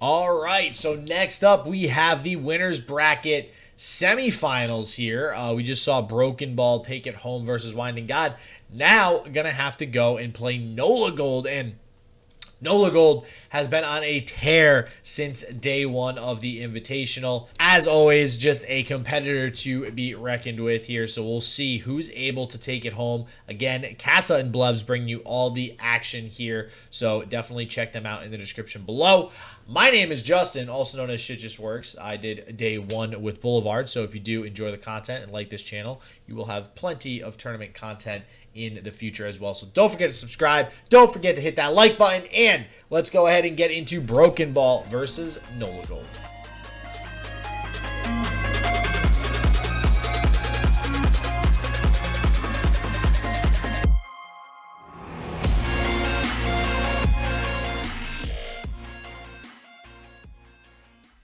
All right, so next up we have the winners bracket semifinals here. We just saw Broken Ball take it home versus Winding God. Now gonna have to go and play Nolagold, and Nolagold has been on a tear since day one of the Invitational. As always, just a competitor to be reckoned with here. So we'll see who's able to take it home. Again, Casa and Blevs bring you all the action here. So definitely check them out in the description below. My name is Justin, also known as Shit Just Works. I did day one with Boulevard. So if you do enjoy the content and like this channel, you will have plenty of tournament content in the future as well. So don't forget to subscribe. Don't forget to hit that like button. And let's go ahead and get into Broken Ball versus Nolagold.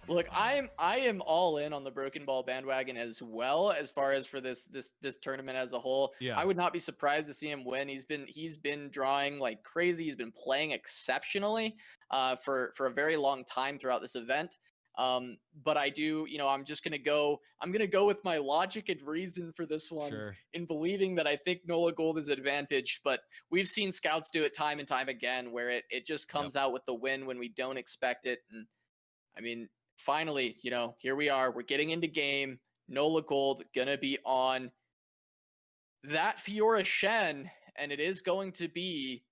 Look, I am all in on the Broken Ball bandwagon as well as far as for this tournament as a whole. Yeah. I would not be surprised to see him win. He's been drawing like crazy. He's been playing exceptionally for a very long time throughout this event. But I do, I'm gonna go with my logic and reason for this one Sure. in believing that I think Nola Gold is advantaged, but we've seen scouts do it time and time again where it just comes out with the win when we don't expect it. And I mean, finally, here we are. We're getting into game. Nola Gold gonna be on that Fiora Shen, and it is going to be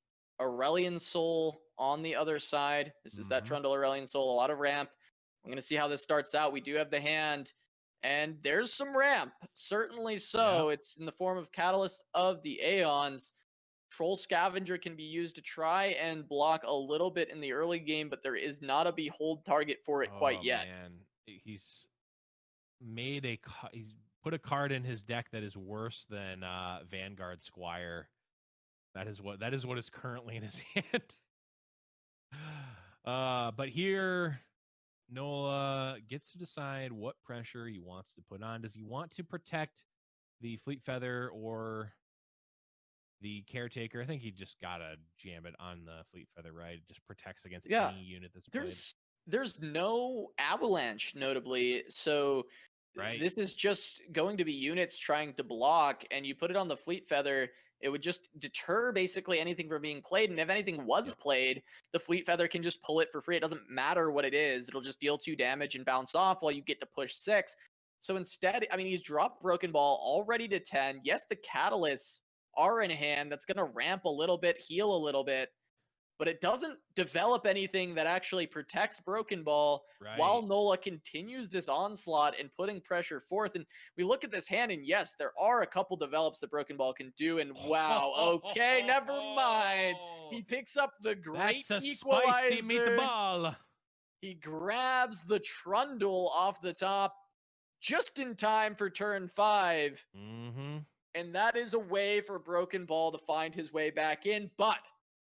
Aurelion Soul on the other side. This is that Trundle Aurelion Soul, a lot of ramp. I'm gonna see how this starts out. We do have the hand, and there's some ramp, certainly so. Yep. It's in the form of Catalyst of the Aeons. Troll Scavenger can be used to try and block a little bit in the early game, but there is not a behold target for it quite Oh yet. man, he's he's put a card in his deck that is worse than Vanguard Squire. That is what is currently in his hand. But here Nola gets to decide what pressure he wants to put on. Does he want to protect the Fleet Feather or the Caretaker? I think he just gotta jam it on the Fleet Feather, right? It just protects against Yeah, any unit that's played. there's no avalanche, notably, so Right. this is just going to be units trying to block, and you put it on the Fleet Feather, it would just deter basically anything from being played, and if anything was played, the Fleet Feather can just pull it for free. It doesn't matter what it is. It'll just deal 2 damage and bounce off while you get to push 6. So instead, I mean, he's dropped Broken Ball already to 10. Yes, the Catalysts are in hand. That's going to ramp a little bit, heal a little bit, but it doesn't develop anything that actually protects Broken Ball while Right. Nola continues this onslaught and putting pressure forth. And we look at this hand, and yes, there are a couple develops that Broken Ball can do. And wow, okay, never mind. He picks up the great That's a spicy equalizer. meatball. He grabs the Trundle off the top just in time for turn 5. Mm-hmm. And that is a way for Broken Ball to find his way back in. But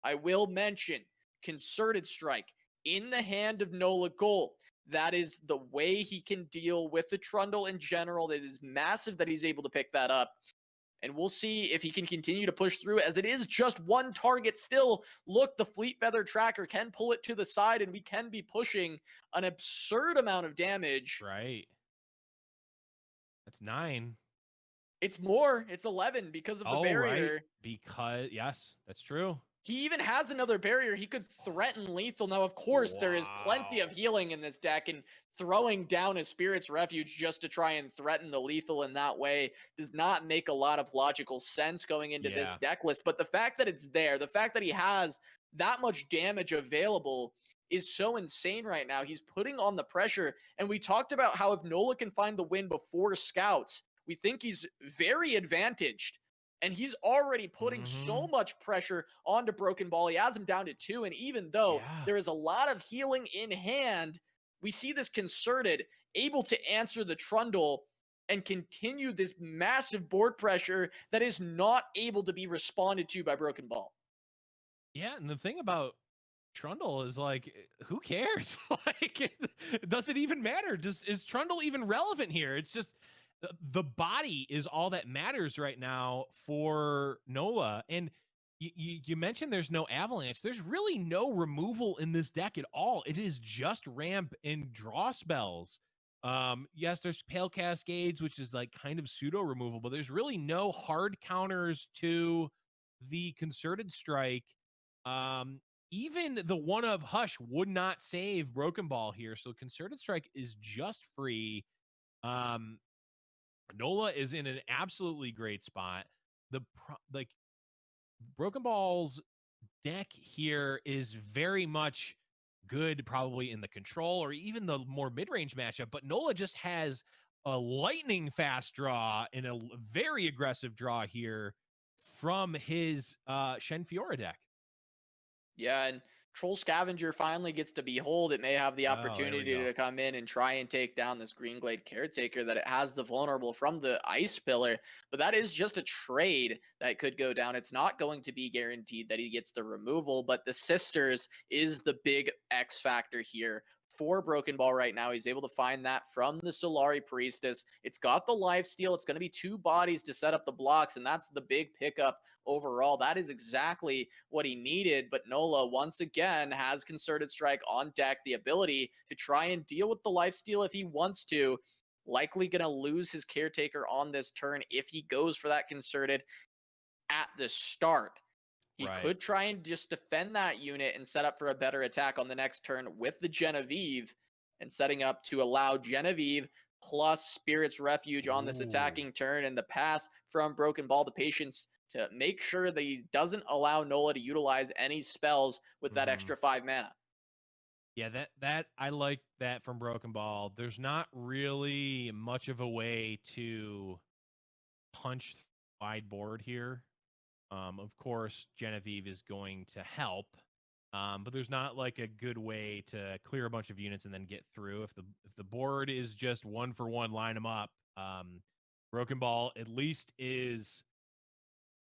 I will mention Concerted Strike in the hand of Nola Gold. That is the way he can deal with the Trundle in general. It is massive that he's able to pick that up. And we'll see if he can continue to push through, as it is just one target still. Look, the Fleet Feather tracker can pull it to the side, and we can be pushing an absurd amount of damage. Right. That's 9. It's more. It's 11 because of the barrier. Right. Because, yes, that's true. He even has another barrier. He could threaten lethal. Now, of course, there is plenty of healing in this deck, and throwing down a Spirit's Refuge just to try and threaten the lethal in that way does not make a lot of logical sense going into this deck list. But the fact that it's there, the fact that he has that much damage available is so insane right now. He's putting on the pressure, and we talked about how if Nola can find the win before Scouts, we think he's very advantaged. And he's already putting so much pressure onto Broken Ball. He has him down to 2. And even though there is a lot of healing in hand, we see this Concerted able to answer the Trundle and continue this massive board pressure that is not able to be responded to by Broken Ball. Yeah, and the thing about Trundle is like, who cares? Like, does it even matter? Is Trundle even relevant here? It's just the body is all that matters right now for Nola. And You mentioned there's no avalanche. There's really no removal in this deck at all. It is just ramp and draw spells. Yes, there's Pale Cascades, which is like kind of pseudo removal, but there's really no hard counters to the Concerted Strike. Even the one of Hush would not save Broken Ball here, so Concerted Strike is just free. Nola is in an absolutely great spot. Like Broken Ball's deck here is very much good, probably in the control or even the more mid-range matchup, but Nola just has a lightning fast draw and a very aggressive draw here from his Shen Fiora deck. Yeah, and Troll Scavenger finally gets to behold. It may have the Oh, there we opportunity go. to come in and try and take down this Greenglade Caretaker, that it has the vulnerable from the Ice Pillar, but that is just a trade that could go down. It's not going to be guaranteed that he gets the removal, but the Sisters is the big X factor here for Broken Ball right now. He's able to find that from the Solari Priestess. It's got the lifesteal. It's going to be 2 bodies to set up the blocks, and that's the big pickup overall. That is exactly what he needed, but Nola once again has Concerted Strike on deck, the ability to try and deal with the lifesteal if he wants to. Likely going to lose his Caretaker on this turn if he goes for that Concerted at the start. He could try and just defend that unit and set up for a better attack on the next turn with the Genevieve, and setting up to allow Genevieve plus Spirit's Refuge on this attacking turn, and the pass from Broken Ball to Patience to make sure that he doesn't allow Nola to utilize any spells with that extra 5 mana. Yeah, that I like that from Broken Ball. There's not really much of a way to punch wide board here. Of course, Genevieve is going to help, but there's not like a good way to clear a bunch of units and then get through. If the board is just 1-for-1, line them up. Broken Ball at least is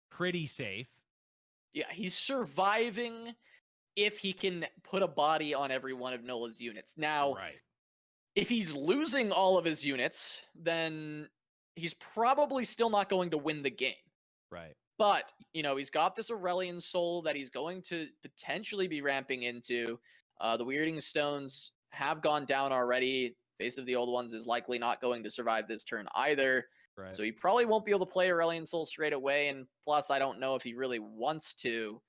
pretty safe. Yeah, he's surviving if he can put a body on every one of Nola's units. Now, if he's losing all of his units, then he's probably still not going to win the game. Right. But, you know, he's got this Aurelion Soul that he's going to potentially be ramping into. The Weirding Stones have gone down already. Face of the Old Ones is likely not going to survive this turn either. Right. So he probably won't be able to play Aurelion Soul straight away. And plus, I don't know if he really wants to.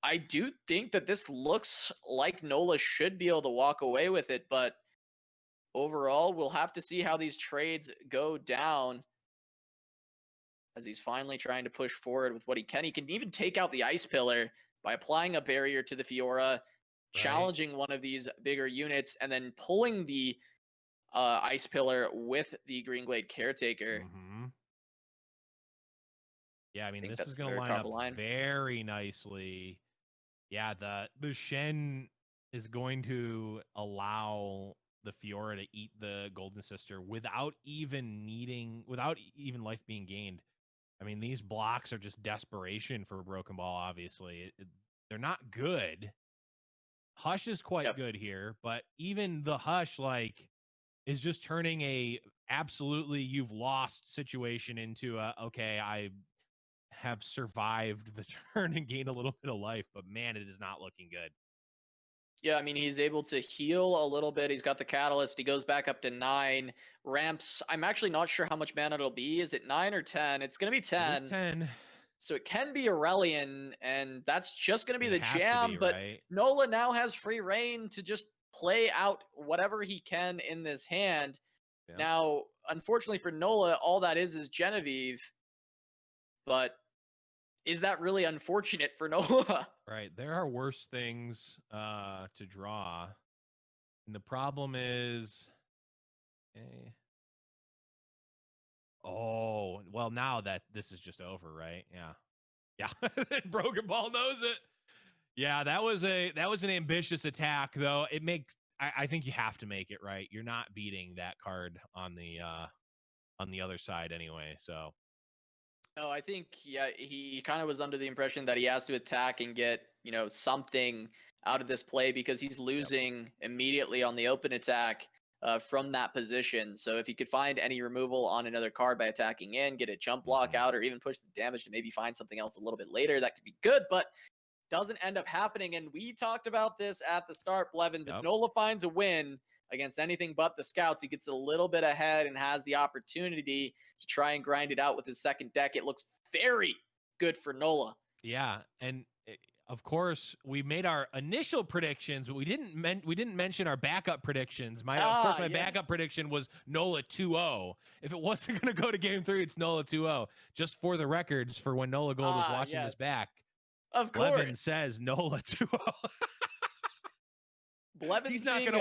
I do think that this looks like Nola should be able to walk away with it. But overall, we'll have to see how these trades go down, as he's finally trying to push forward with what he can. He can even take out the Ice Pillar by applying a barrier to the Fiora, challenging one of these bigger units, and then pulling the Ice Pillar with the Greenglade Caretaker. Yeah, I mean, this is going to line up very nicely. Yeah, the Shen is going to allow the Fiora to eat the Golden Sister without even life being gained. I mean, these blocks are just desperation for Broken Ball, obviously. They're not good. Hush is quite good here, but even the Hush, like, is just turning a absolutely you've lost situation into a, okay, I have survived the turn and gained a little bit of life, but man, it is not looking good. Yeah, I mean, he's able to heal a little bit. He's got the Catalyst. He goes back up to 9. Ramps, I'm actually not sure how much mana it'll be. Is it 9 or 10? It's going to be 10. It is 10. So it can be Aurelion, and that's just going to be the jam. But right? Nola now has free reign to just play out whatever he can in this hand. Yep. Now, unfortunately for Nola, all that is Genevieve. But is that really unfortunate for Nola? Right. There are worse things to draw. And the problem is... Okay. Oh, well, now that this is just over, right? Yeah. Yeah. Broken Ball knows it. Yeah, that was an ambitious attack, though. I think you have to make it, right? You're not beating that card on the other side anyway, so. No, I think, yeah, he kind of was under the impression that he has to attack and get, you know, something out of this play, because he's losing immediately on the open attack. from that position. So if he could find any removal on another card by attacking in, get a jump block out, or even push the damage to maybe find something else a little bit later, that could be good, but doesn't end up happening. And we talked about this at the start, Blevins. If Nola finds a win against anything but the Scouts, he gets a little bit ahead and has the opportunity to try and grind it out with his second deck. It looks very good for Nola. Yeah, and of course we made our initial predictions, but we didn't mention our backup predictions. My backup prediction was Nola 2-0. If it wasn't going to go to game 3, it's Nola 2-0. Just for the records, for when Nolagold is watching this back. Of course. Blevin says Nola 2-0. Blevins he's not going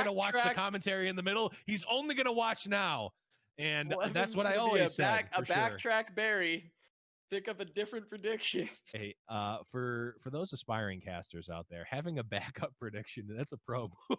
to watch the commentary in the middle. He's only going to watch now. And that's what I always said. A backtrack Barry. Pick up a different prediction. Hey, for those aspiring casters out there, having a backup prediction, that's a pro move.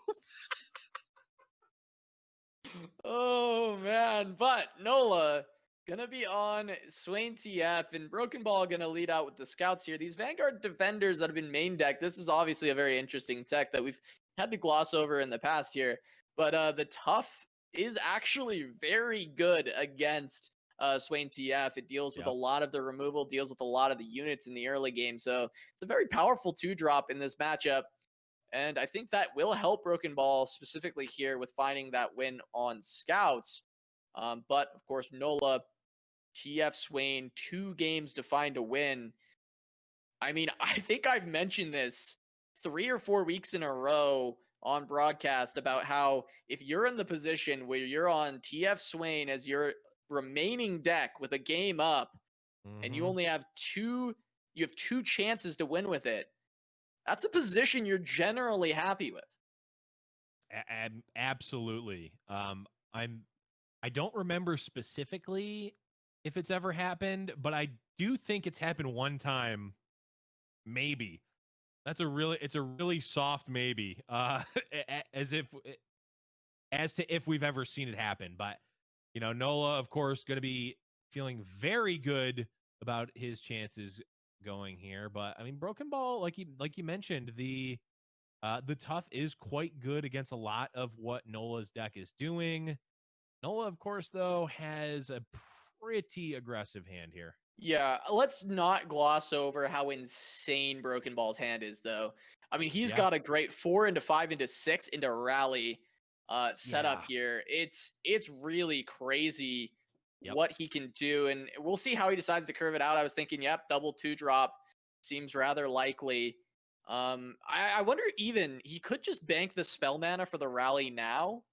Oh man, but Nola gonna be on Swain TF, and Brokenball gonna lead out with the Scouts here. These Vanguard defenders that have been main deck, this is obviously a very interesting tech that we've had to gloss over in the past here, but the Tough is actually very good against Swain TF. It deals with a lot of the removal, deals with a lot of the units in the early game, so it's a very powerful 2-drop in this matchup. And I think that will help Brokenball specifically here with finding that win on Scouts. But of course, Nola, TF Swain, 2 games to find a win. I mean, I think I've mentioned this 3 or 4 weeks in a row on broadcast about how if you're in the position where you're on TF Swain as your remaining deck with a game up, and you only have you have 2 chances to win with it, that's a position you're generally happy with. Absolutely. I don't remember specifically if it's ever happened, but I do think it's happened one time. Maybe. It's a really soft maybe. As to if we've ever seen it happen. But you know, Nola, of course, going to be feeling very good about his chances going here. But I mean, Brokenball, like you mentioned, the Tough is quite good against a lot of what Nola's deck is doing. Nola, of course, though, has a pretty aggressive hand here. Yeah, let's not gloss over how insane Brokenball's hand is, though. I mean, he's got a great 4 into 5 into 6 into rally setup here. It's really crazy what he can do, and we'll see how he decides to curve it out. I was thinking, double 2-drop seems rather likely. I wonder, even he could just bank the spell mana for the rally now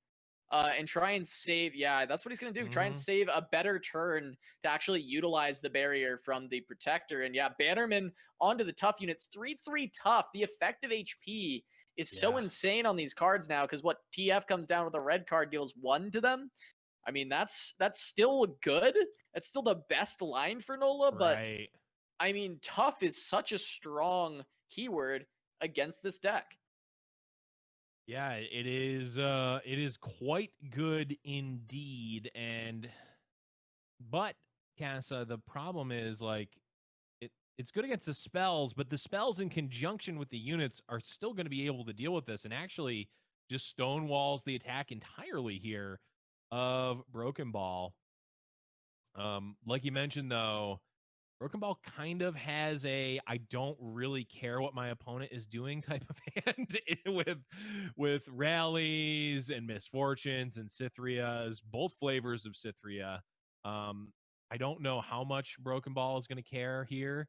and try and save. Yeah, that's what he's going to do. Try and save a better turn to actually utilize the barrier from the protector. And yeah, Bannerman onto the Tough units. 3/3 Tough. The effective HP is so insane on these cards now, because what TF comes down with a red card deals 1 to them. I mean, that's still good. That's still the best line for Nola, but I mean, Tough is such a strong keyword against this deck. Yeah, it is quite good indeed. But Casa, the problem is, like, it's good against the spells, but the spells in conjunction with the units are still going to be able to deal with this, and actually just stonewalls the attack entirely here of Brokenball. Like you mentioned, though, Brokenball kind of has a I don't really care what my opponent is doing type of hand with rallies and misfortunes and Cythrias, both flavors of Cythria. I don't know how much Brokenball is going to care here.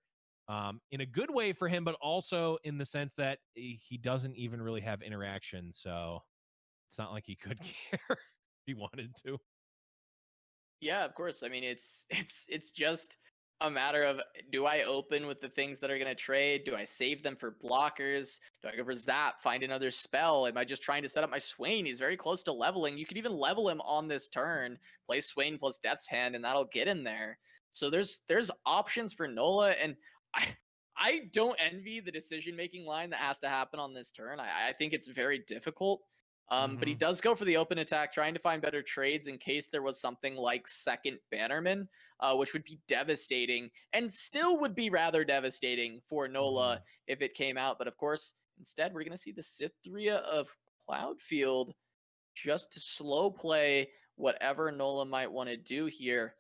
In a good way for him, but also in the sense that he doesn't even really have interaction, so it's not like he could care if he wanted to. Yeah, of course. I mean, it's just a matter of, do I open with the things that are going to trade? Do I save them for blockers? Do I go for Zap, find another spell? Am I just trying to set up my Swain? He's very close to leveling. You could even level him on this turn, play Swain plus Death's Hand, and that'll get him there. So there's options for Nola, and I don't envy the decision-making line that has to happen on this turn. I think it's very difficult. But he does go for the open attack, trying to find better trades in case there was something like second Bannerman, which would be devastating, and still would be rather devastating for Nola if it came out. But of course, instead, we're going to see the Cythria of Cloudfield just to slow play whatever Nola might want to do here.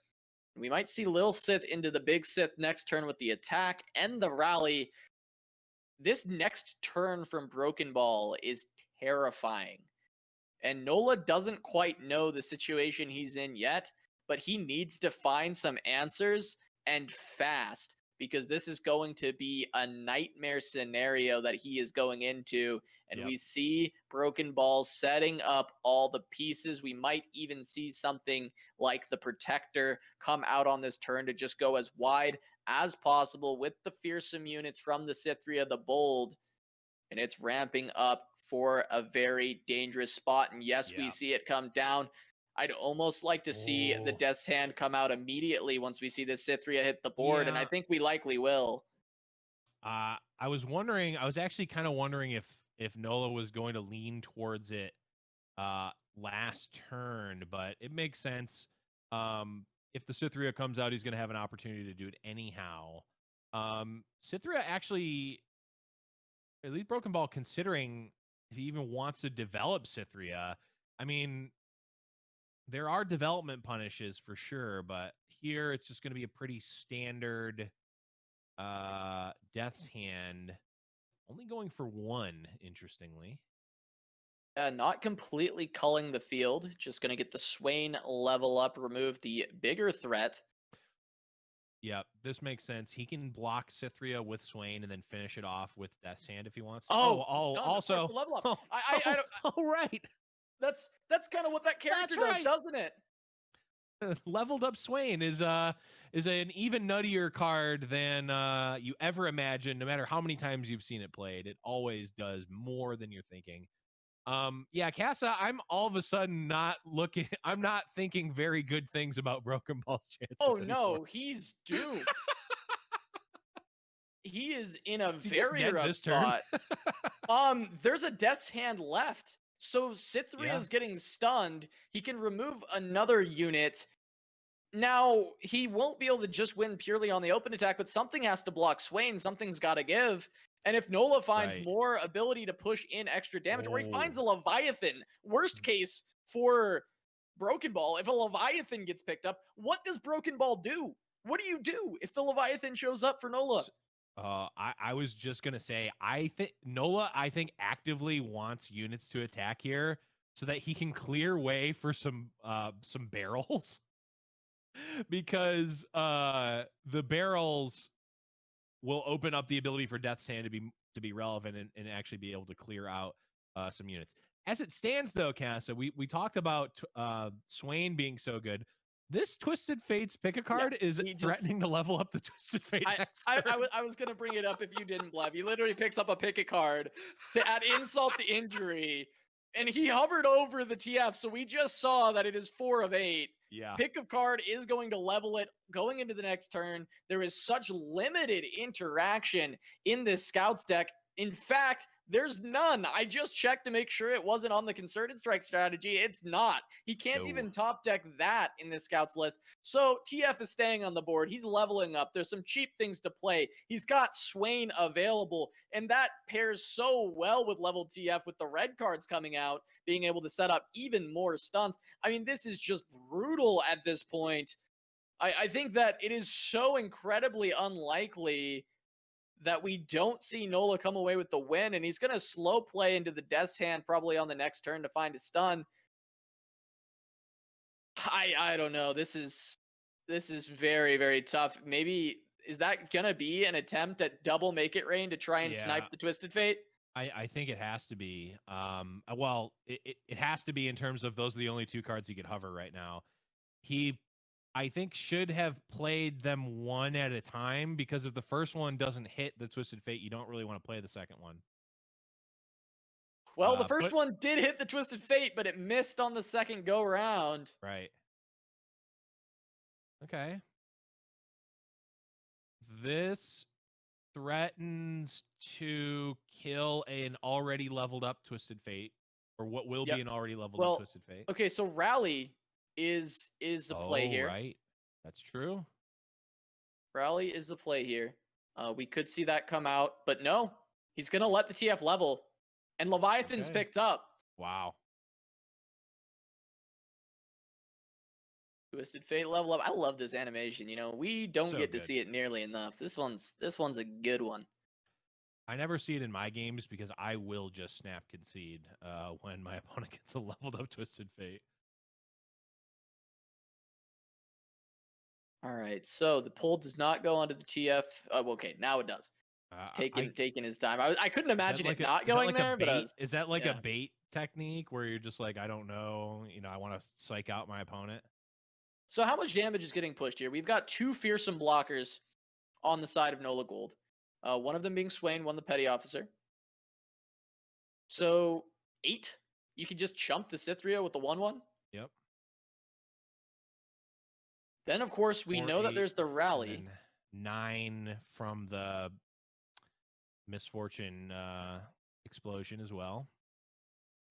We might see Little Sith into the Big Sith next turn with the attack and the rally. This next turn from Broken Ball is terrifying. And Nola doesn't quite know the situation he's in yet, but he needs to find some answers and fast, because this is going to be a nightmare scenario that he is going into. And we see Broken Ball setting up all the pieces. We might even see something like the Protector come out on this turn to just go as wide as possible with the fearsome units from the Sithria the Bold. And it's ramping up for a very dangerous spot. And yes, we see it come down. I'd almost like to see the Death's Hand come out immediately once we see the Sithria hit the board, and I think we likely will. I was actually kind of wondering if Nola was going to lean towards it last turn, but it makes sense. If the Sithria comes out, he's going to have an opportunity to do it anyhow. Sithria actually, at least Broken Ball, considering if he even wants to develop Sithria, I mean, there are development punishes for sure, but here it's just going to be a pretty standard Death's Hand, only going for one, interestingly. Not completely culling the field, just going to get the Swain level up, remove the bigger threat. Yep, this makes sense. He can block Sithria with Swain and then finish it off with Death's Hand if he wants. Also level up. I don't. Oh, right. That's kind of what that character does, doesn't it? Leveled up Swain is an even nuttier card than you ever imagined. No matter how many times you've seen it played, it always does more than you're thinking. Yeah, Casa, I'm all of a sudden I'm not thinking very good things about Broken Ball's chances. Oh no, he's doomed. He is in a very rough spot. There's a Death's Hand left. So Sithria is getting stunned. He can remove another unit. Now, he won't be able to just win purely on the open attack, but something has to block Swain. Something's got to give. And if Nola finds more ability to push in extra damage, or he finds a Leviathan, worst case for Broken Ball, if a Leviathan gets picked up, what does Broken Ball do? What do you do if the Leviathan shows up for Nola? I was just gonna say, Nola actively wants units to attack here so that he can clear way for some barrels. Because the barrels will open up the ability for Death's Hand to be relevant and actually be able to clear out some units. As it stands, though, Casa, we talked about Swain being so good. This Twisted Fates pick a card is threatening to level up the Twisted Fate next turn. I was going to bring it up if you didn't, Blab. He literally picks up a pick a card to add insult to injury, and he hovered over the TF, so we just saw that it is 4 of 8. Yeah. Pick a card is going to level it going into the next turn. There is such limited interaction in this Scouts deck. In fact, there's none. I just checked to make sure it wasn't on the Concerted Strike strategy. It's not. He can't even top deck that in this Scouts list. So TF is staying on the board. He's leveling up. There's some cheap things to play. He's got Swain available, and that pairs so well with leveled TF with the red cards coming out, being able to set up even more stunts. I mean, this is just brutal at this point. I think that it is so incredibly unlikely that we don't see Nola come away with the win, and he's going to slow play into the Death's Hand probably on the next turn to find a stun. I don't know. This is very, very tough. Maybe, is that going to be an attempt at double Make It Rain to try and snipe the Twisted Fate? I think it has to be. Well, it has to be in terms of those are the only 2 cards he could hover right now. He, I think, should have played them one at a time, because if the first one doesn't hit the Twisted Fate, you don't really want to play the second one. Well, the first one did hit the Twisted Fate, but it missed on the second go round. Right. Okay. This threatens to kill an already leveled up Twisted Fate, or what will be an already leveled up Twisted Fate. Okay, so Rally is a play here. Right. That's true. Rally is the play here. We could see that come out, but no. He's going to let the TF level. And Leviathan's picked up. Wow. Twisted Fate level up. I love this animation. You know, we don't So get to good. see it nearly enough. This one's a good one. I never see it in my games because I will just snap concede when my opponent gets a leveled up Twisted Fate. All right, so the pull does not go onto the TF. Well, okay, now it does. It's taking his time. I couldn't imagine it not going there, but is that like a yeah. bait technique where you're just like, I don't know, I want to psych out my opponent? So how much damage is getting pushed here? We've got two fearsome blockers on the side of Nolagold. One of them being Swain, one the petty officer. So 8. You can just chump the Cythria with the 1/1. Yep. Then of course we know that there's the rally. And then 9 from the misfortune explosion as well.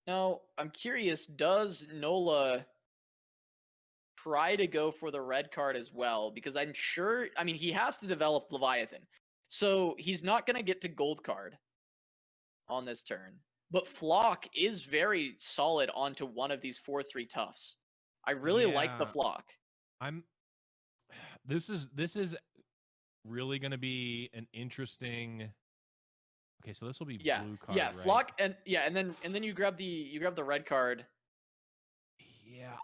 Now I'm curious, does Nola try to go for the red card as well? Because I'm sure, I mean, he has to develop Leviathan. So he's not going to get to gold card on this turn. But Flock is very solid onto one of these 4/3 toughs. I really like the Flock. This is really going to be an interesting. Okay, so this will be blue card. Yeah, right? Flock and then you grab the red card. Yeah,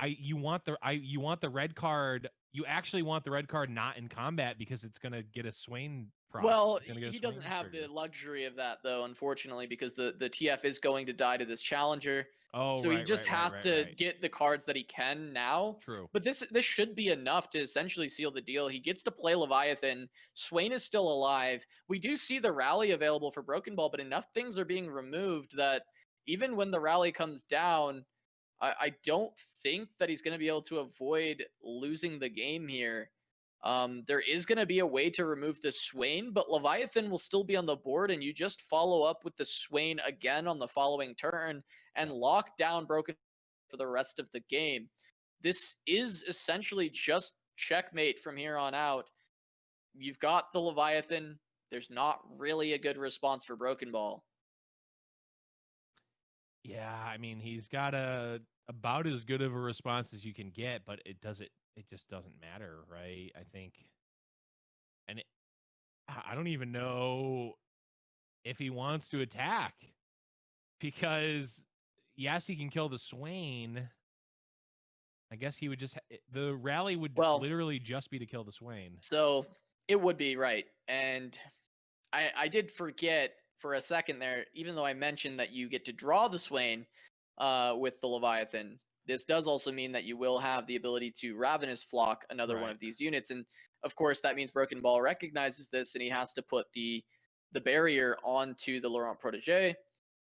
you want the red card. You actually want the red card not in combat because it's gonna get a Swain proc. Well, he doesn't have the luxury of that though, unfortunately, because the TF is going to die to this challenger. Oh, so he just has to get the cards that he can now. True. But this should be enough to essentially seal the deal. He gets to play Leviathan. Swain is still alive. We do see the rally available for Brokenball, but enough things are being removed that even when the rally comes down, I don't think that he's going to be able to avoid losing the game here. There is going to be a way to remove the Swain, but Leviathan will still be on the board, and you just follow up with the Swain again on the following turn and lock down Broken for the rest of the game. This is essentially just checkmate from here on out. You've got the Leviathan. There's not really a good response for Broken Ball. Yeah, I mean, he's got about as good of a response as you can get, but it just doesn't matter, right? I think, and I don't even know if he wants to attack, because yes, he can kill the Swain. I guess he would just the rally would literally just be to kill the Swain. So it would be right, and I did forget for a second there, even though I mentioned that you get to draw the Swain with the Leviathan. This does also mean that you will have the ability to Ravenous Flock another one of these units. And of course, that means Broken Ball recognizes this and he has to put the barrier onto the Laurent Protégé.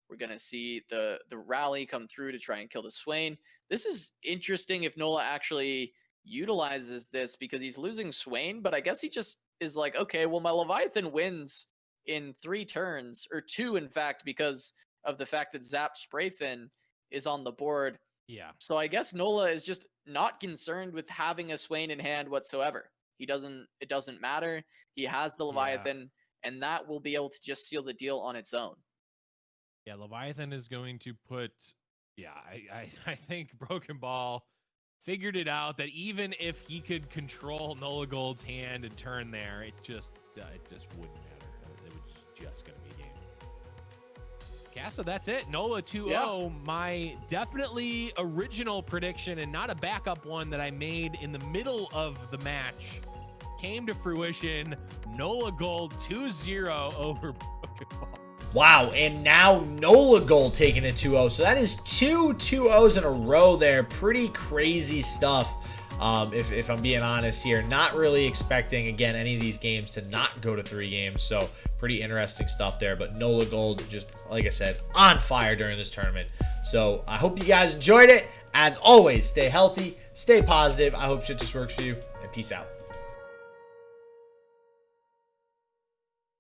We're going to see the rally come through to try and kill the Swain. This is interesting if Nola actually utilizes this because he's losing Swain, but I guess he just is like, okay, well, my Leviathan wins in 3 turns, or 2, in fact, because of the fact that Zap Sprayfin is on the board. Yeah. So I guess Nola is just not concerned with having a Swain in hand whatsoever. It doesn't matter. He has the Leviathan, and that will be able to just seal the deal on its own. Yeah, Leviathan is going to put. Yeah, I think Broken Ball figured it out that even if he could control Nolagold's hand and turn there, it just wouldn't matter. It was just going to be a game. Casa, that's it. Nola 2-0. Yeah. My definitely original prediction and not a backup one that I made in the middle of the match came to fruition. Nolagold 2-0 over Broken Ball. Wow, and now Nolagold taking a 2-0. So that is 2 2-0s in a row there. Pretty crazy stuff, if I'm being honest here. Not really expecting, again, any of these games to not go to 3 games. So pretty interesting stuff there. But Nolagold, just like I said, on fire during this tournament. So I hope you guys enjoyed it. As always, stay healthy, stay positive. I hope shit just works for you, and peace out.